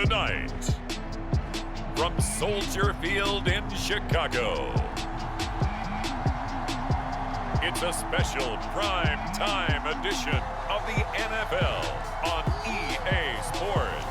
Tonight, from Soldier Field in Chicago, it's a special prime time edition of the NFL on EA Sports.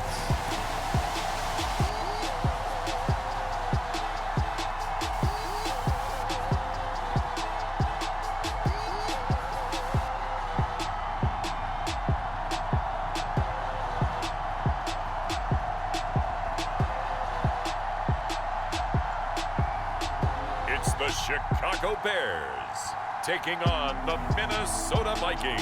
It's the Chicago Bears taking on the Minnesota Vikings.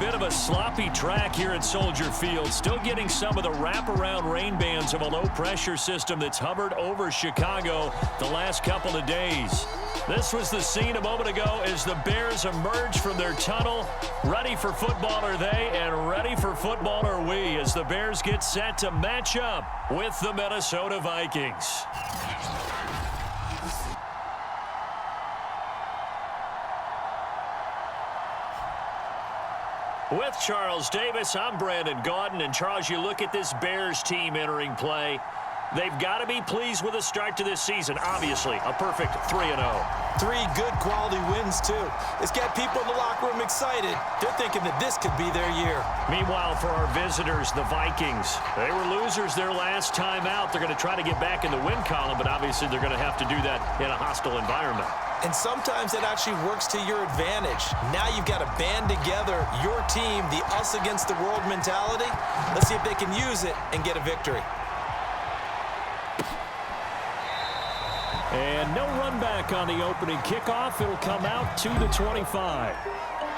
Bit of a sloppy track here at Soldier Field. Still getting some of the wraparound rain bands of a low-pressure system that's hovered over Chicago the last couple of days. This was the scene a moment ago as the Bears emerge from their tunnel. Ready for football are they, and ready for football are we, as the Bears get set to match up with the Minnesota Vikings. With Charles Davis, I'm Brandon Gaudin. And Charles, you look at this Bears team entering play. They've got to be pleased with the start to this season. Obviously, a perfect 3-0. 3 good quality wins, too. It's got people in the locker room excited. They're thinking that this could be their year. Meanwhile, for our visitors, the Vikings, they were losers their last time out. They're going to try to get back in the win column, but obviously they're going to have to do that in a hostile environment. And sometimes it actually works to your advantage. Now you've got to band together your team, the us against the world mentality. Let's see if they can use it and get a victory. And no run back on the opening kickoff. It'll come out to the 25.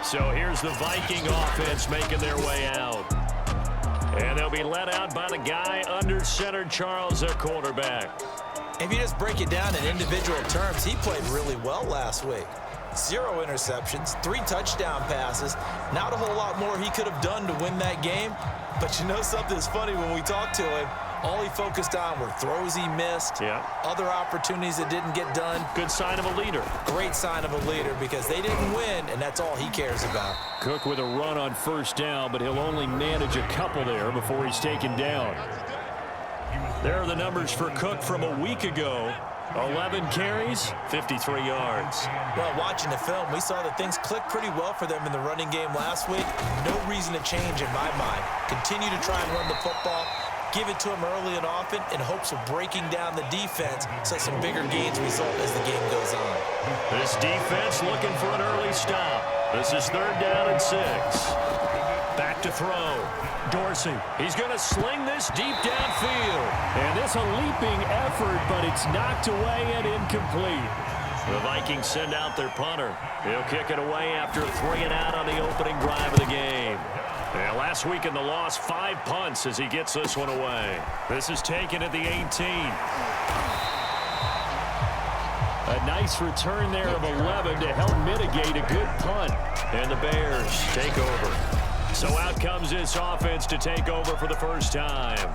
So here's the Viking offense making their way out. And they'll be let out by the guy under center, Charles, their quarterback. If you just break it down in individual terms, he played really well last week. 0 interceptions, 3 touchdown passes. Not a whole lot more he could have done to win that game. But you know something's funny when we talked to him. All he focused on were throws he missed, other opportunities that didn't get done. Good sign of a leader. Great sign of a leader because they didn't win, and that's all he cares about. Cook with a run on first down, but he'll only manage a couple there before he's taken down. There are the numbers for Cook from a week ago. 11 carries, 53 yards. Well, watching the film, we saw that things clicked pretty well for them in the running game last week. No reason to change in my mind. Continue to try and run the football. Give it to him early and often in hopes of breaking down the defense so some bigger gains result as the game goes on. This defense looking for an early stop. This is 3rd down and 6. Back to throw. Dorsey, he's going to sling this deep downfield. And this a leaping effort, but it's knocked away and incomplete. The Vikings send out their punter. He'll kick it away after 3 and out on the opening drive of the game. And last week in the loss, 5 punts as he gets this one away. This is taken at the 18. A nice return there of 11 to help mitigate a good punt. And the Bears take over. So out comes this offense to take over for the first time.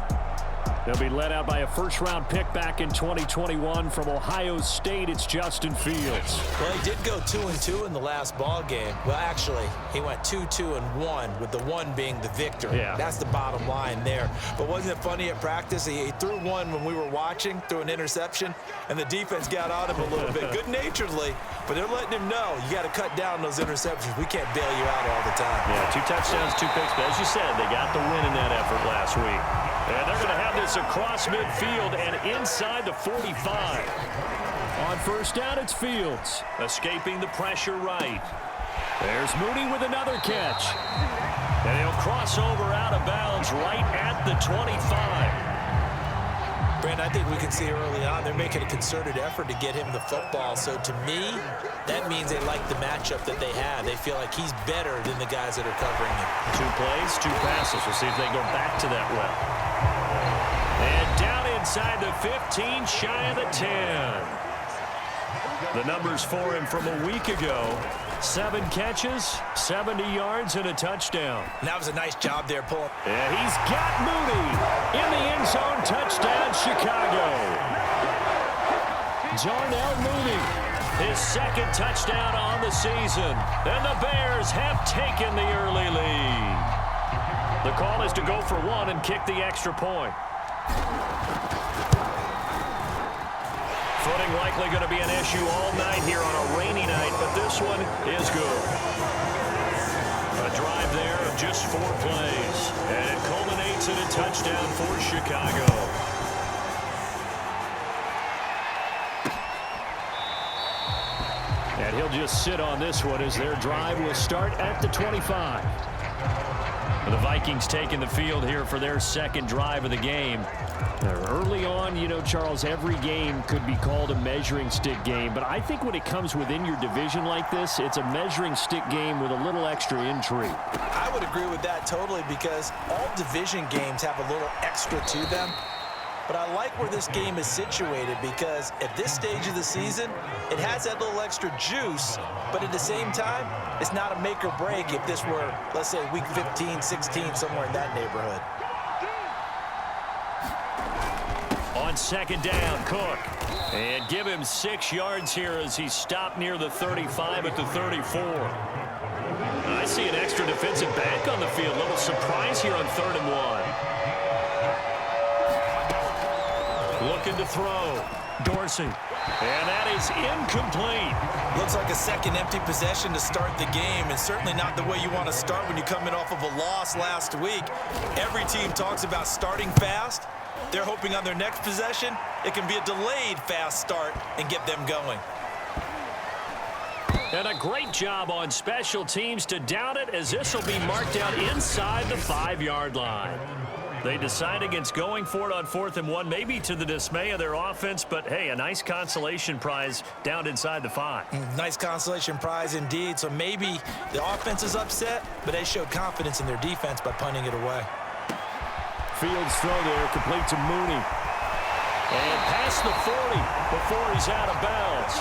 They'll be led out by a first-round pick back in 2021 from Ohio State. It's Justin Fields. Well, he did go 2-2 in the last ball game. Well, actually, he went 2-2-1, with the 1 being the victory. Yeah. That's the bottom line there. But wasn't it funny at practice? He threw one when we were watching, threw an interception, and the defense got on him a little bit, good-naturedly. But they're letting him know, you got to cut down those interceptions. We can't bail you out all the time. Yeah, 2 touchdowns, 2 picks. But as you said, they got the win in that effort last week. And they're going to have this across midfield and inside the 45. On first down, it's Fields. Escaping the pressure right. There's Mooney with another catch. And he'll cross over out of bounds right at the 25. Brandon, I think we can see early on they're making a concerted effort to get him the football. So to me, that means they like the matchup that they have. They feel like he's better than the guys that are covering him. 2 plays, 2 passes. We'll see if they go back to that well. And down inside the 15, shy of the 10. The numbers for him from a week ago. 7 catches, 70 yards, and a touchdown. And that was a nice job there, Paul. And he's got Mooney in the end zone. Touchdown, Chicago. Darnell Mooney, his 2nd touchdown on the season. And the Bears have taken the early lead. The call is to go for one and kick the extra point. Footing likely going to be an issue all night here on a rainy night, but this one is good. A drive there of just 4 plays, and it culminates in a touchdown for Chicago. And he'll just sit on this one as their drive will start at the 25. The Vikings taking the field here for their second drive of the game. Early on, you know, Charles, every game could be called a measuring stick game, but I think when it comes within your division like this, it's a measuring stick game with a little extra intrigue. I would agree with that totally, because all division games have a little extra to them. But I like where this game is situated, because at this stage of the season, it has that little extra juice, but at the same time, it's not a make or break if this were, let's say, week 15, 16, somewhere in that neighborhood. On second down, Cook. And give him 6 yards here as he stopped near the 35 at the 34. I see an extra defensive back on the field. Little surprise here on 3rd and 1. Looking to throw. Dorsey. And that is incomplete. Looks like a second empty possession to start the game, and certainly not the way you want to start when you're coming off of a loss last week. Every team talks about starting fast. They're hoping on their next possession, it can be a delayed fast start and get them going. And a great job on special teams to down it, as this will be marked out inside the 5-yard line. They decide against going for it on 4th and 1, maybe to the dismay of their offense, but hey, a nice consolation prize down inside the 5. Nice consolation prize indeed. So maybe the offense is upset, but they showed confidence in their defense by punting it away. Fields throw there, complete to Mooney. And past the 40 before he's out of bounds.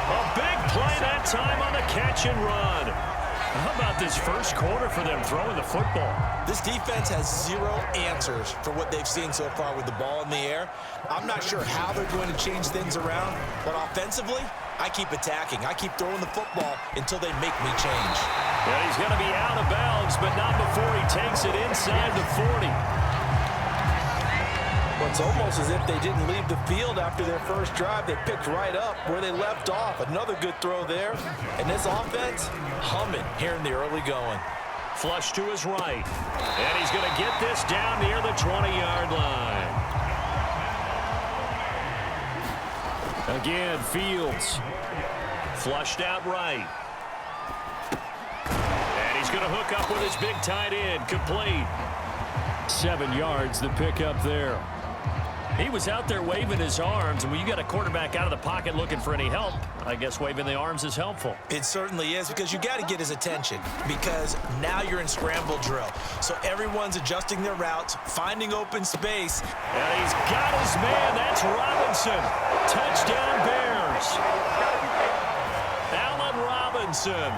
A big play that time on the catch and run. How about this first quarter for them throwing the football? This defense has 0 answers for what they've seen so far with the ball in the air. I'm not sure how they're going to change things around, but offensively, I keep attacking. I keep throwing the football until they make me change. And he's going to be out of bounds, but not before he takes it inside the 40. Well, it's almost as if they didn't leave the field after their first drive. They picked right up where they left off. Another good throw there. And this offense, humming here in the early going. Flush to his right. And he's going to get this down near the 20-yard line. Again, Fields. Flushed out right. And he's going to hook up with his big tight end. Complete. 7 yards, the pickup there. He was out there waving his arms, and when you got a quarterback out of the pocket looking for any help, I guess waving the arms is helpful. It certainly is, because you got to get his attention, because now you're in scramble drill. So everyone's adjusting their routes, finding open space. And he's got his man. That's Robinson. Touchdown Bears. Allen Robinson.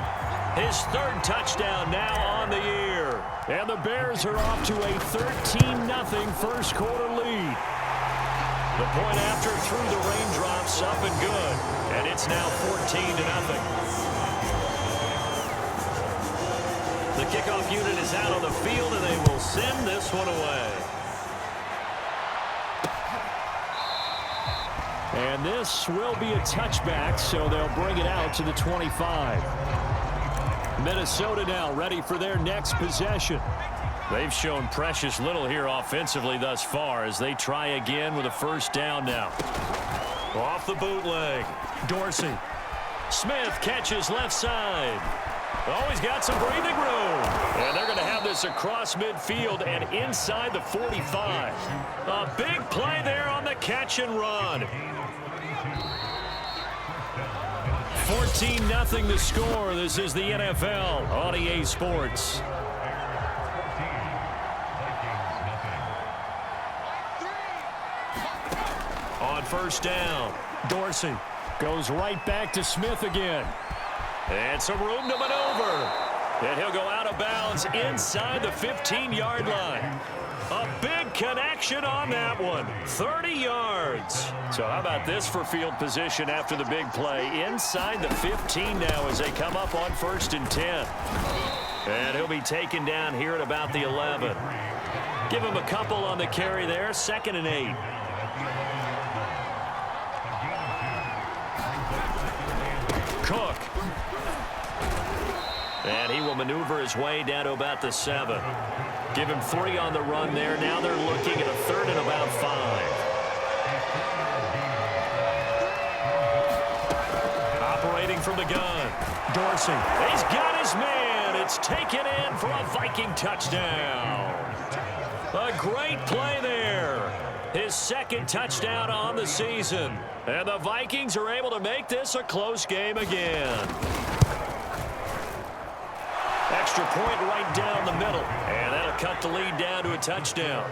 His 3rd touchdown now on the year. And the Bears are off to a 13-0 first quarter lead. The point after through the raindrops, up and good. And it's now 14-0. The kickoff unit is out on the field, and they will send this one away. And this will be a touchback, so they'll bring it out to the 25. Minnesota now ready for their next possession. They've shown precious little here offensively thus far as they try again with a first down now. Off the bootleg. Dorsey. Smith catches left side. Oh, he's got some breathing room. And they're going to have this across midfield and inside the 45. A big play there on the catch and run. 14-0 the score. This is the NFL on EA Sports. On first down, Dorsey goes right back to Smith again. And some room to maneuver. And he'll go out of bounds inside the 15-yard line. A big connection on that one. 30 yards. So how about this for field position after the big play? Inside the 15 now as they come up on 1st and 10. And he'll be taken down here at about the 11. Give him a couple on the carry there, 2nd and 8. Cook. And he will maneuver his way down to about the 7. Give him 3 on the run there. Now they're looking at a 3rd and about 5. Operating from the gun. Dorsey. He's got his man. It's taken in for a Viking touchdown. A great play there. His 2nd touchdown on the season. And the Vikings are able to make this a close game again. Extra point right down the middle. And that'll cut the lead down to a touchdown.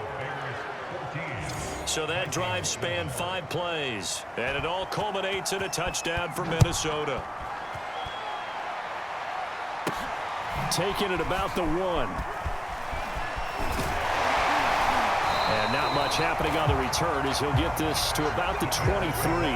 So that drive spanned 5 plays. And it all culminates in a touchdown for Minnesota. Taking it about the 1. And not much happening on the return as he'll get this to about the 23.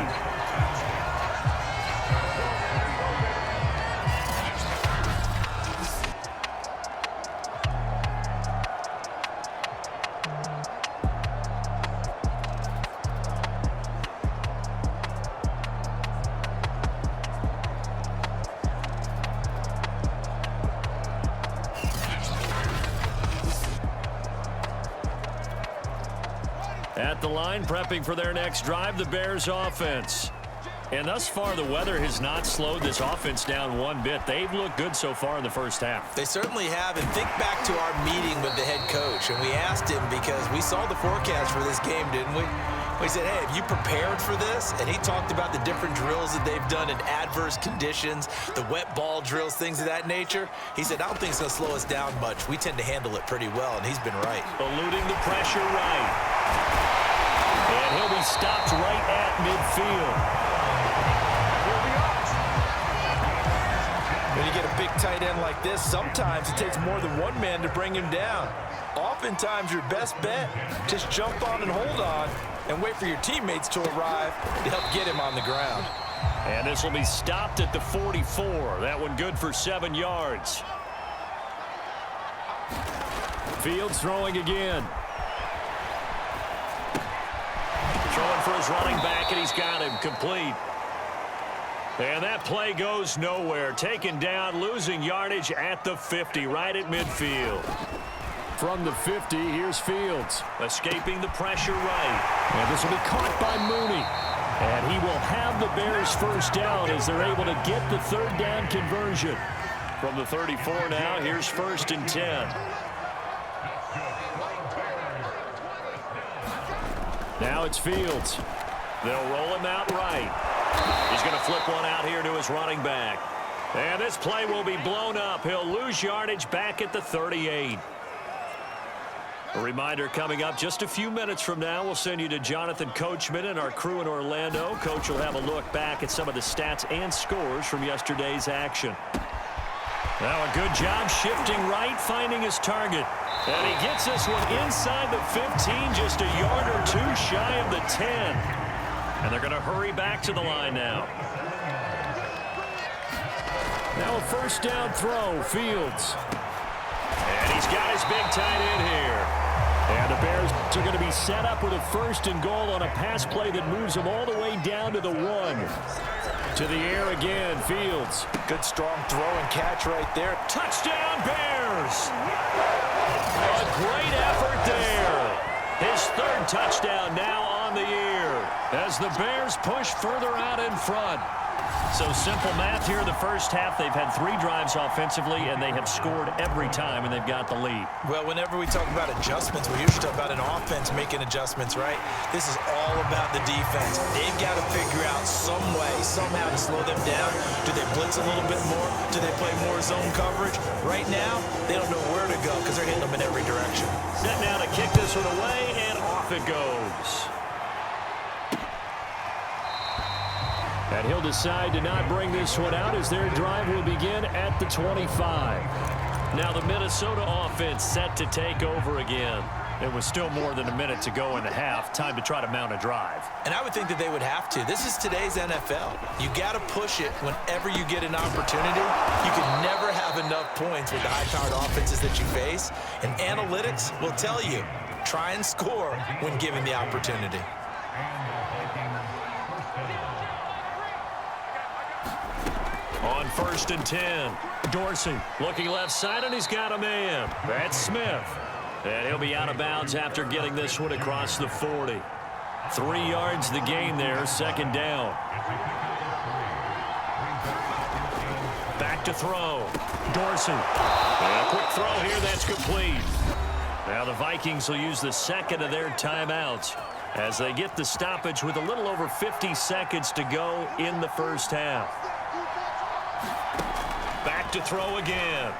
At the line, prepping for their next drive, the Bears offense. And thus far, the weather has not slowed this offense down one bit. They've looked good so far in the first half. They certainly have. And think back to our meeting with the head coach. And we asked him because we saw the forecast for this game, didn't we? We said, hey, have you prepared for this? And he talked about the different drills that they've done in adverse conditions, the wet ball drills, things of that nature. He said, I don't think it's going to slow us down much. We tend to handle it pretty well, and he's been right. Eluding the pressure right. And he'll be stopped right at midfield. When you get a big tight end like this, sometimes it takes more than one man to bring him down. Oftentimes, your best bet, just jump on and hold on and wait for your teammates to arrive to help get him on the ground. And this will be stopped at the 44. That one good for 7 yards. Fields throwing again. Throwing for his running back, and he's got him complete. And that play goes nowhere. Taken down, losing yardage at the 50, right at midfield. From the 50, here's Fields. Escaping the pressure right. And this will be caught by Mooney. And he will have the Bears first down as they're able to get the 3rd down conversion. From the 34 now, here's 1st and 10. Now it's Fields. They'll roll him out right. He's going to flip one out here to his running back. And this play will be blown up. He'll lose yardage back at the 38. A reminder coming up just a few minutes from now. We'll send you to Jonathan Coachman and our crew in Orlando. Coach will have a look back at some of the stats and scores from yesterday's action. Now a good job shifting right, finding his target. And he gets this one inside the 15, just a yard or 2 shy of the 10. And they're going to hurry back to the line now. Now a 1st down throw, Fields. And he's got his big tight end here. And the Bears are going to be set up with a 1st and goal on a pass play that moves them all the way down to the 1. To the air again, Fields. Good strong throw and catch right there. Touchdown, Bears! A great effort there. His 3rd touchdown now on the year as the Bears push further out in front. So simple math here in the first half. They've had 3 drives offensively, and they have scored every time, and they've got the lead. Well, whenever we talk about adjustments, we usually talk about an offense making adjustments, right? This is all about the defense. They've got to figure out some way, somehow to slow them down. Do they blitz a little bit more? Do they play more zone coverage? Right now, they don't know where to go because they're hitting them in every direction. Set now to kick this one away, and off it goes. And he'll decide to not bring this one out as their drive will begin at the 25. Now the Minnesota offense set to take over again. It was still more than a minute to go in the half. Time to try to mount a drive. And I would think that they would have to. This is today's NFL. You got to push it whenever you get an opportunity. You can never have enough points with the high-powered offenses that you face. And analytics will tell you, try and score when given the opportunity. On 1st and 10, Dorsey looking left side, and he's got a man. That's Smith. And he'll be out of bounds after getting this one across the 40. 3 yards the gain there, 2nd down. Back to throw. Dorsey. And a quick throw here, that's complete. Now the Vikings will use the 2nd of their timeouts as they get the stoppage with a little over 50 seconds to go in the first half. Back to throw again.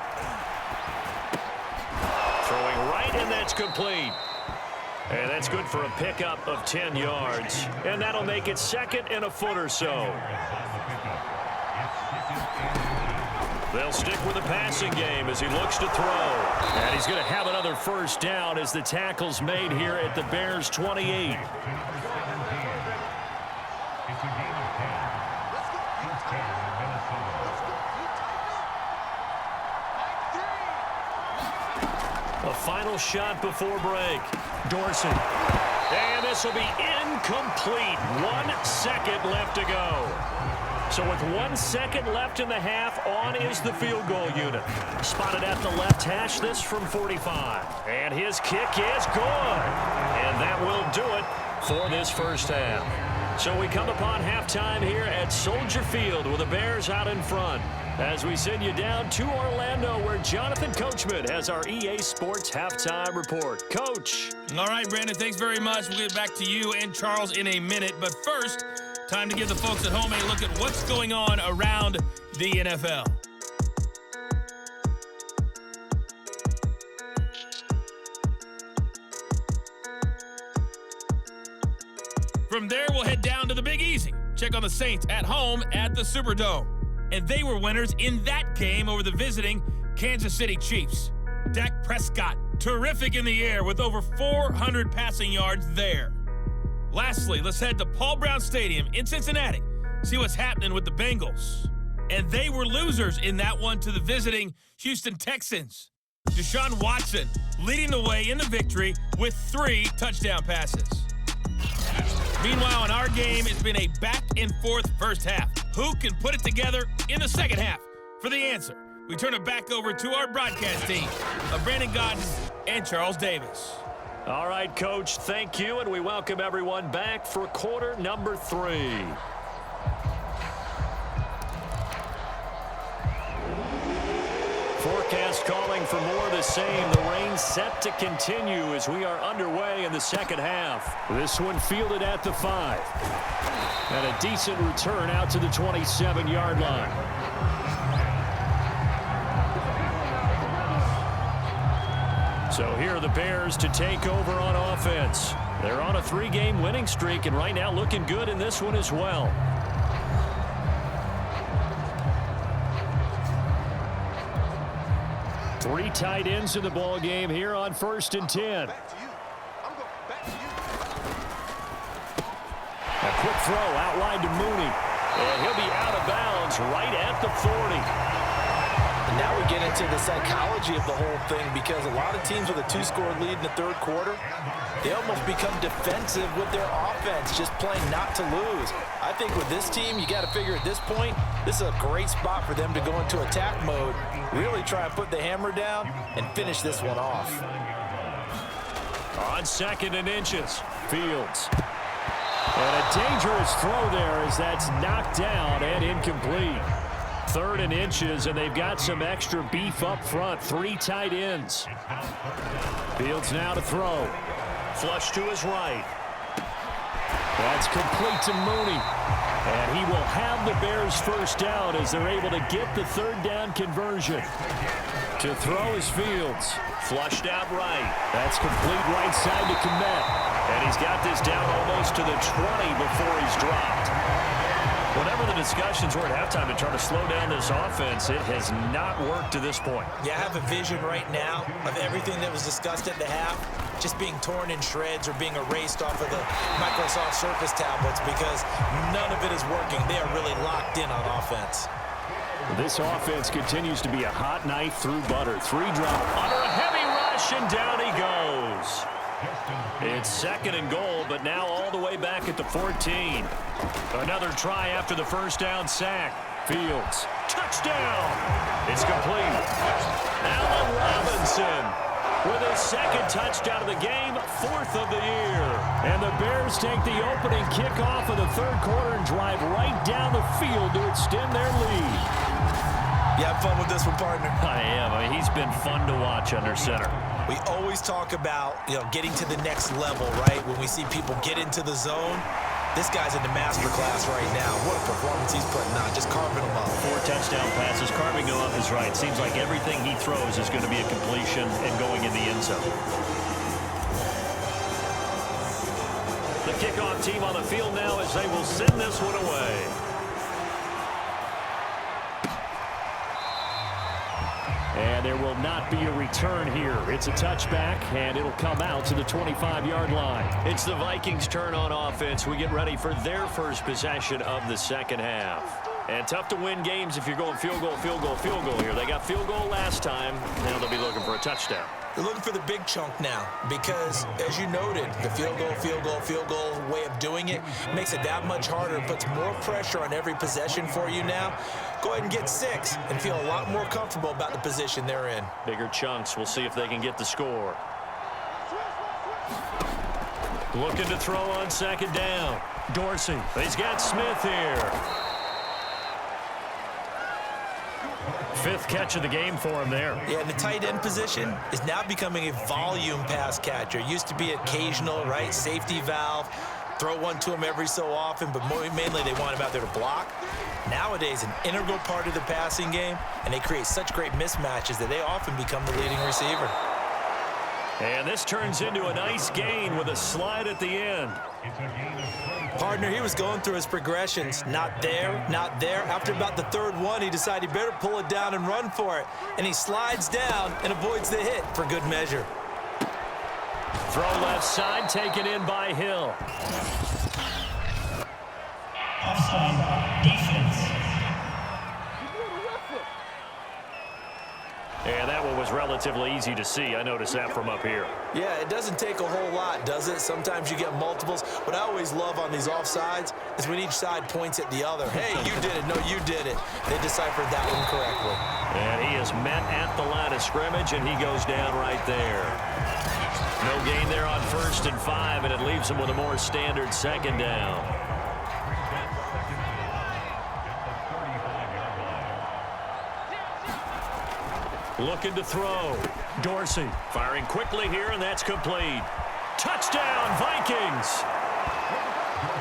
Throwing right, and that's complete. And that's good for a pickup of 10 yards. And that'll make it 2nd and a foot or so. They'll stick with the passing game as he looks to throw. And he's going to have another first down as the tackle's made here at the Bears' 28. A final shot before break. Dorsey. And this will be incomplete. 1 second left to go. So with 1 second left in the half, on is the field goal unit. Spotted at the left hash, this from 45. And his kick is good. And that will do it for this first half. So we come upon halftime here at Soldier Field with the Bears out in front. As we send you down to Orlando, where Jonathan Coachman has our EA Sports Halftime Report. Coach. All right, Brandon, thanks very much. We'll get back to you and Charles in a minute. But first, time to give the folks at home a look at what's going on around the NFL. From there, we'll head down to the Big Easy. Check on the Saints at home at the Superdome. And they were winners in that game over the visiting Kansas City Chiefs. Dak Prescott, terrific in the air with over 400 passing yards there. Lastly, let's head to Paul Brown Stadium in Cincinnati. See what's happening with the Bengals. And they were losers in that one to the visiting Houston Texans. Deshaun Watson leading the way in the victory with 3 touchdown passes. Meanwhile, in our game, it's been a back-and-forth first half. Who can put it together in the second half? For the answer, we turn it back over to our broadcast team of Brandon Godden and Charles Davis. All right, Coach, thank you, and we welcome everyone back for quarter number 3. Forecast calling for more of the same. The rain set to continue as we are underway in the second half. This one fielded at the 5. And a decent return out to the 27-yard line. So here are the Bears to take over on offense. They're on a 3-game winning streak, and right now looking good in this one as well. Three tight ends in the ball game here on 1st and 10. A quick throw out wide to Mooney. And he'll be out of bounds right at the 40. And now we get into the psychology of the whole thing, because a lot of teams with a 2-score lead in the third quarter, they almost become defensive with their offense, just playing not to lose. I think with this team, you got to figure at this point, this is a great spot for them to go into attack mode, really try and put the hammer down and finish this one off. On 2nd and inches, Fields. And a dangerous throw there as that's knocked down and incomplete. 3rd and inches, and they've got some extra beef up front. 3 tight ends. Fields now to throw. Flush to his right. That's complete to Mooney. And he will have the Bears first down as they're able to get the 3rd down conversion. To throw is Fields. Flushed out right. That's complete right side to Kmet. And he's got this down almost to the 20 before he's dropped. Whenever the discussions were at halftime to try to slow down this offense, it has not worked to this point. Yeah, I have a vision right now of everything that was discussed at the half just being torn in shreds or being erased off of the Microsoft Surface tablets because none of it is working. They are really locked in on offense. This offense continues to be a hot knife through butter. 3 drop under a heavy rush, and down he goes. It's 2nd and goal, but now all the way back at the 14. Another try after the first down sack. Fields, touchdown. It's complete. Allen Robinson with his 2nd touchdown of the game, 4th of the year. And the Bears take the opening kickoff of the 3rd quarter and drive right down the field to extend their lead. You have fun with this one, partner? I am. I mean, he's been fun to watch under center. We always talk about, getting to the next level, right? When we see people get into the zone, this guy's in the master class right now. What a performance he's putting on, just carving them up. 4 touchdown passes, carving them up is right. Seems like everything he throws is going to be a completion and going in the end zone. The kickoff team on the field now as they will send this one away. And there will not be a return here. It's a touchback, and it'll come out to the 25-yard line. It's the Vikings' turn on offense. We get ready for their first possession of the second half. And tough to win games if you're going field goal, field goal, field goal here. They got field goal last time. Now they'll be looking for a touchdown. They're looking for the big chunk now because, as you noted, the field goal, field goal, field goal way of doing it makes it that much harder and puts more pressure on every possession for you now. Go ahead and get 6 and feel a lot more comfortable about the position they're in. Bigger chunks. We'll see if they can get the score. Looking to throw on 2nd down. Dorsey. He's got Smith here. 5th catch of the game for him there. Yeah, and the tight end position is now becoming a volume pass catcher. Used to be occasional, right? Safety valve. Throw one to him every so often, but mainly they want him out there to block. Nowadays, an integral part of the passing game, and they create such great mismatches that they often become the leading receiver. And this turns into a nice gain with a slide at the end. Partner, he was going through his progressions. Not there, not there. After about the 3rd one, he decided he better pull it down and run for it. And he slides down and avoids the hit for good measure. Throw left side, taken in by Hill. Offside, defense. And that one was relatively easy to see. I noticed that from up here. Yeah, it doesn't take a whole lot, does it? Sometimes you get multiples. What I always love on these offsides is when each side points at the other. Hey, you did it. No, you did it. They deciphered that one correctly. And he is met at the line of scrimmage, and he goes down right there. No gain there on 1st and 5, and it leaves him with a more standard 2nd down. Looking to throw. Dorsey firing quickly here, and that's complete. Touchdown, Vikings!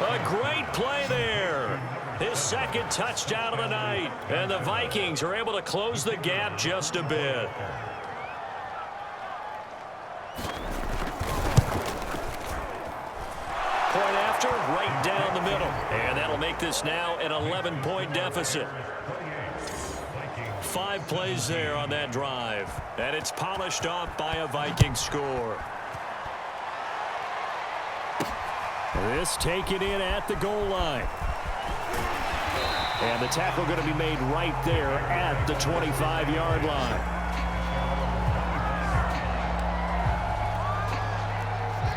A great play there. His 2nd touchdown of the night. And the Vikings are able to close the gap just a bit. Point after, right down the middle. And that'll make this now an 11-point deficit. 5 plays there on that drive. And it's polished off by a Viking score. This taken in at the goal line. And the tackle going to be made right there at the 25-yard line.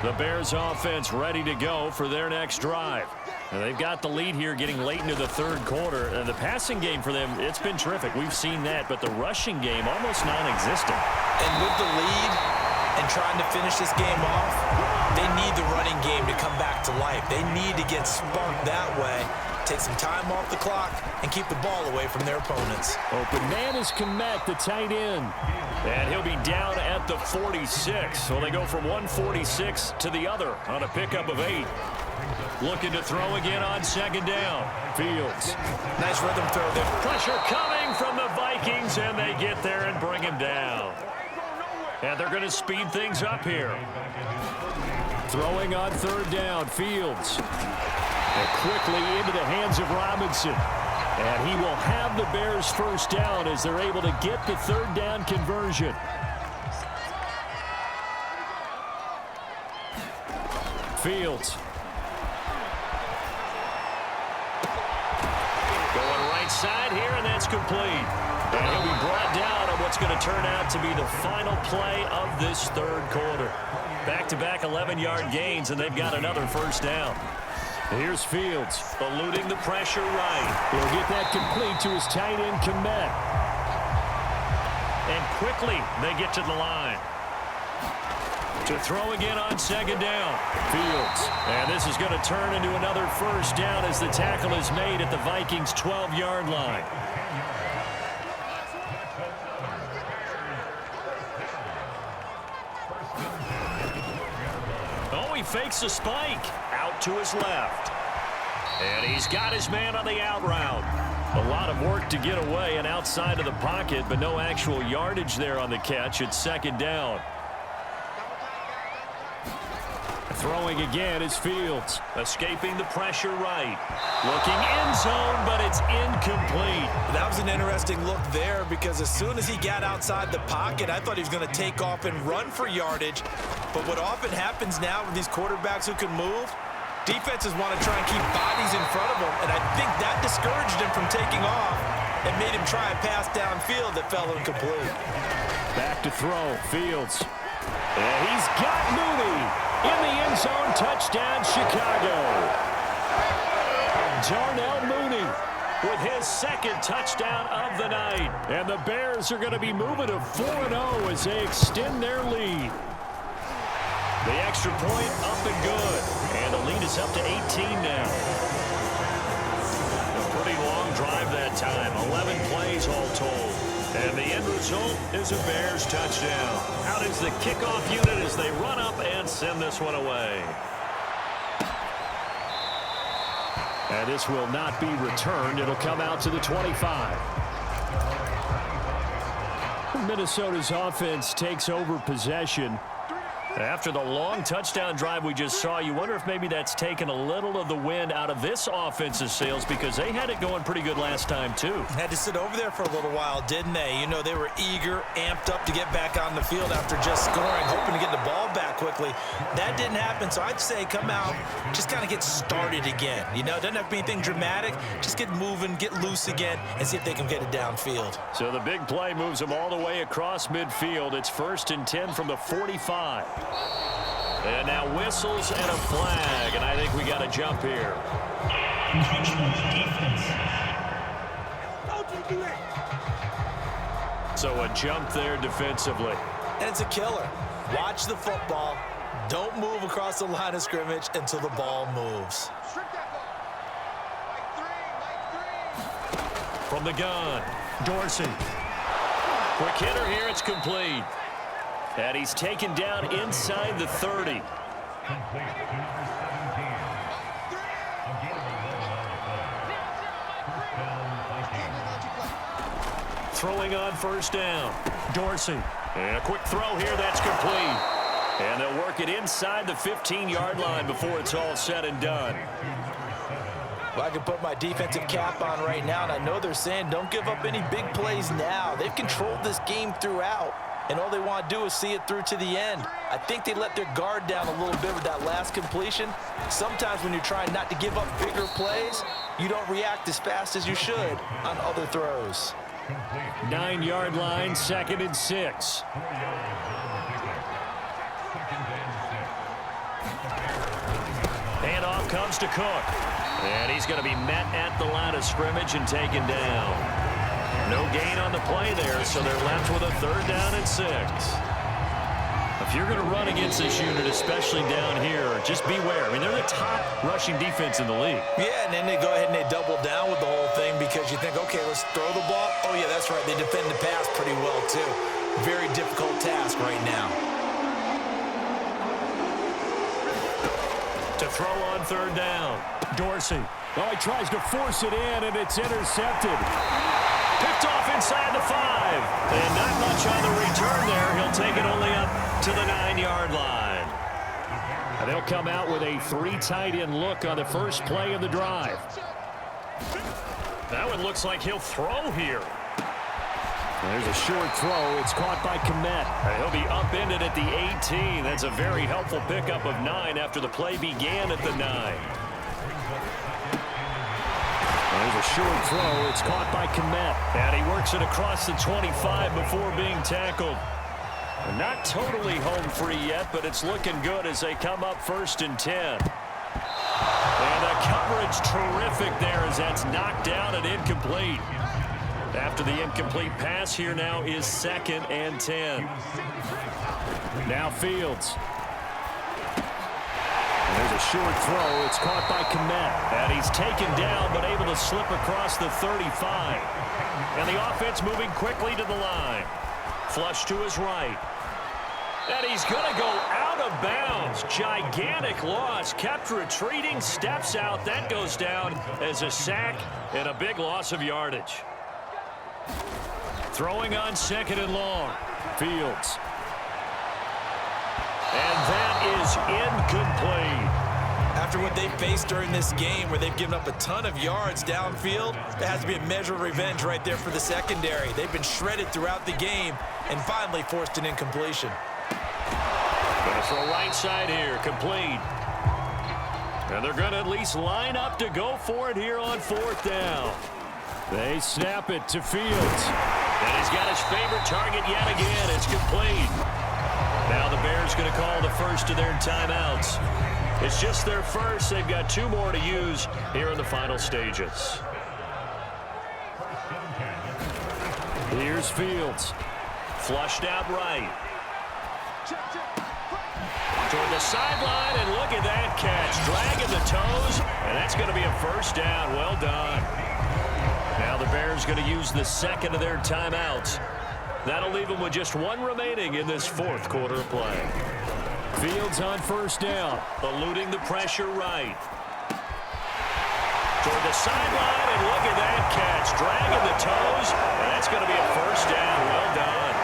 The Bears offense ready to go for their next drive. And they've got the lead here getting late into the 3rd quarter. And the passing game for them, it's been terrific. We've seen that, but the rushing game almost non-existent. And with the lead and trying to finish this game off, they need the running game to come back to life. They need to get sparked that way, take some time off the clock, and keep the ball away from their opponents. Open man is Komet, the tight end. And he'll be down at the 46. So they go from 146 to the other on a pickup of 8. Looking to throw again on 2nd down. Fields. Nice rhythm throw there. Pressure coming from the Vikings, and they get there and bring him down. And they're going to speed things up here. Throwing on 3rd down, Fields. And quickly into the hands of Robinson. And he will have the Bears first down as they're able to get the third down conversion. Fields. Going right side here, and that's complete. And he'll be brought down on what's going to turn out to be the final play of this third quarter. Back-to-back 11-yard gains, and they've got another first down. Here's Fields, eluding the pressure right. He'll get that complete to his tight end, Komet. And quickly, they get to the line. To throw again on second down. Fields. And this is going to turn into another first down as the tackle is made at the Vikings' 12-yard line. Oh, he fakes a spike. Out to his left. And he's got his man on the out route. A lot of work to get away and outside of the pocket, but no actual yardage there on the catch. It's second down. Throwing again is Fields. Escaping the pressure right. Looking end zone, but it's incomplete. That was an interesting look there because as soon as he got outside the pocket, I thought he was going to take off and run for yardage. But what often happens now with these quarterbacks who can move, defenses want to try and keep bodies in front of them. And I think that discouraged him from taking off and made him try a pass downfield that fell incomplete. Back to throw. Fields. And he's got Mooney. In the end zone, touchdown, Chicago. Darnell Mooney with his second touchdown of the night. And the Bears are going to be moving to 4-0 as they extend their lead. The extra point up and good. And the lead is up to 18 now. A pretty long drive that time. 11 plays all told. And the end result is a Bears touchdown. Out is the kickoff unit as they run up and send this one away. And this will not be returned. It'll come out to the 25. Minnesota's offense takes over possession. After the long touchdown drive we just saw, you wonder if maybe that's taken a little of the wind out of this offensive sails because they had it going pretty good last time too. Had to sit over there for a little while, didn't they? You know, they were eager, amped up to get back on the field after just scoring, hoping to get the ball back quickly. That didn't happen, so I'd say come out, just kind of get started again. You know, it doesn't have to be anything dramatic. Just get moving, get loose again, and see if they can get it downfield. So the big play moves them all the way across midfield. It's 1st and 10 from the 45. And now whistles and a flag, and I think we got a jump here. So a jump there defensively. And it's a killer. Watch the football. Don't move across the line of scrimmage until the ball moves. From the gun, Dorsey. Quick hitter here, it's complete. And he's taken down inside the 30. Throwing on first down. Dorsey. And a quick throw here, that's complete. And they'll work it inside the 15-yard line before it's all said and done. Well, I can put my defensive cap on right now, and I know they're saying don't give up any big plays now. They've controlled this game throughout, and all they want to do is see it through to the end. I think they let their guard down a little bit with that last completion. Sometimes when you're trying not to give up bigger plays, you don't react as fast as you should on other throws. 9-yard line, 2nd and 6. Handoff comes to Cook. And he's going to be met at the line of scrimmage and taken down. No gain on the play there, so they're left with a 3rd down and 6. If you're going to run against this unit, especially down here, just beware. I mean, they're the top rushing defense in the league. Yeah, and then they go ahead and they double down with the whole thing because you think, okay, let's throw the ball. Oh, yeah, that's right. They defend the pass pretty well, too. Very difficult task right now. To throw on 3rd down. Dorsey. Oh, he tries to force it in, and it's intercepted. Picked off inside the 5. And not much on the return there. He'll take it only up to the 9-yard line. And they'll come out with a 3 tight end look on the first play of the drive. That one looks like he'll throw here. There's a short throw. It's caught by Kmet. He'll be upended at the 18. That's a very helpful pickup of 9 after the play began at the 9. There's a short throw. It's caught by Kmet. And he works it across the 25 before being tackled. Not totally home free yet, but it's looking good as they come up 1st and 10. And the coverage terrific there as that's knocked down and incomplete. After the incomplete pass, here now is 2nd and 10. Now Fields. And there's a short throw. It's caught by Kmet. And he's taken down but able to slip across the 35. And the offense moving quickly to the line. Flush to his right. And he's going to go out of bounds. Gigantic loss. Kept retreating. Steps out. That goes down as a sack and a big loss of yardage. Throwing on 2nd and long. Fields. And that is incomplete. After what they faced during this game where they've given up a ton of yards downfield, there has to be a measure of revenge right there for the secondary. They've been shredded throughout the game and finally forced an incompletion. Going to throw right side here. Complete. And they're going to at least line up to go for it here on 4th down. They snap it to Fields. And he's got his favorite target yet again. It's complete. Now the Bears going to call the first of their timeouts. It's just their first. They've got 2 more to use here in the final stages. Here's Fields. Flushed out right. Toward the sideline, and look at that catch. Dragging the toes, and that's going to be a 1st down. Well done. Now the Bears going to use the 2nd of their timeouts. That'll leave them with just 1 remaining in this 4th quarter of play. Fields on 1st down, eluding the pressure right. Toward the sideline, and look at that catch. Dragging the toes, and that's going to be a 1st down. Well done.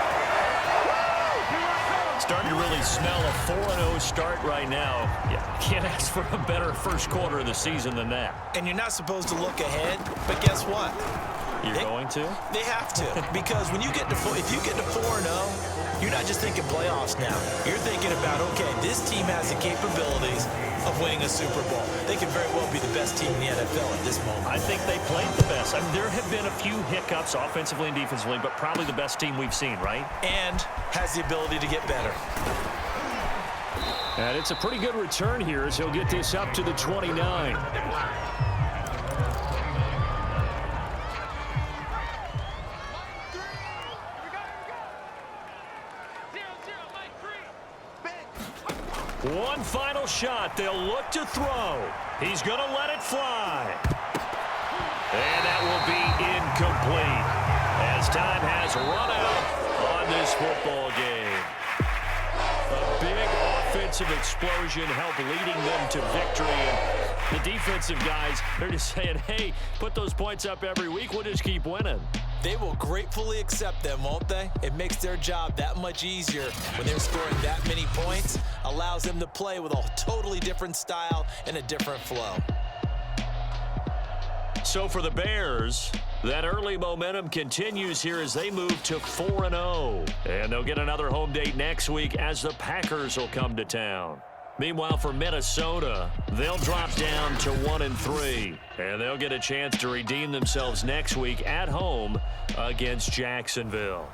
Starting to really smell a 4-0 start right now. Yeah, can't ask for a better first quarter of the season than that. And you're not supposed to look ahead, but guess what? You're going to? They have to, because when you get to if you get to 4-0, you're not just thinking playoffs now. You're thinking about, okay, this team has the capabilities of winning a Super Bowl. They could very well be the best team in the NFL at this moment. I think they played the best. I mean, there have been a few hiccups offensively and defensively, but probably the best team we've seen, right? And has the ability to get better. And it's a pretty good return here as he'll get this up to the 29. One final shot. They'll look to throw. He's going to let it fly. And that will be incomplete as time has run out on this football game. A big offensive explosion helped leading them to victory. And the defensive guys, they're just saying, hey, put those points up every week. We'll just keep winning. They will gratefully accept them, won't they? It makes their job that much easier when they're scoring that many points. Allows them to play with a totally different style and a different flow. So for the Bears, that early momentum continues here as they move to 4-0. And they'll get another home date next week as the Packers will come to town. Meanwhile, for Minnesota, they'll drop down to 1-3. And they'll get a chance to redeem themselves next week at home against Jacksonville.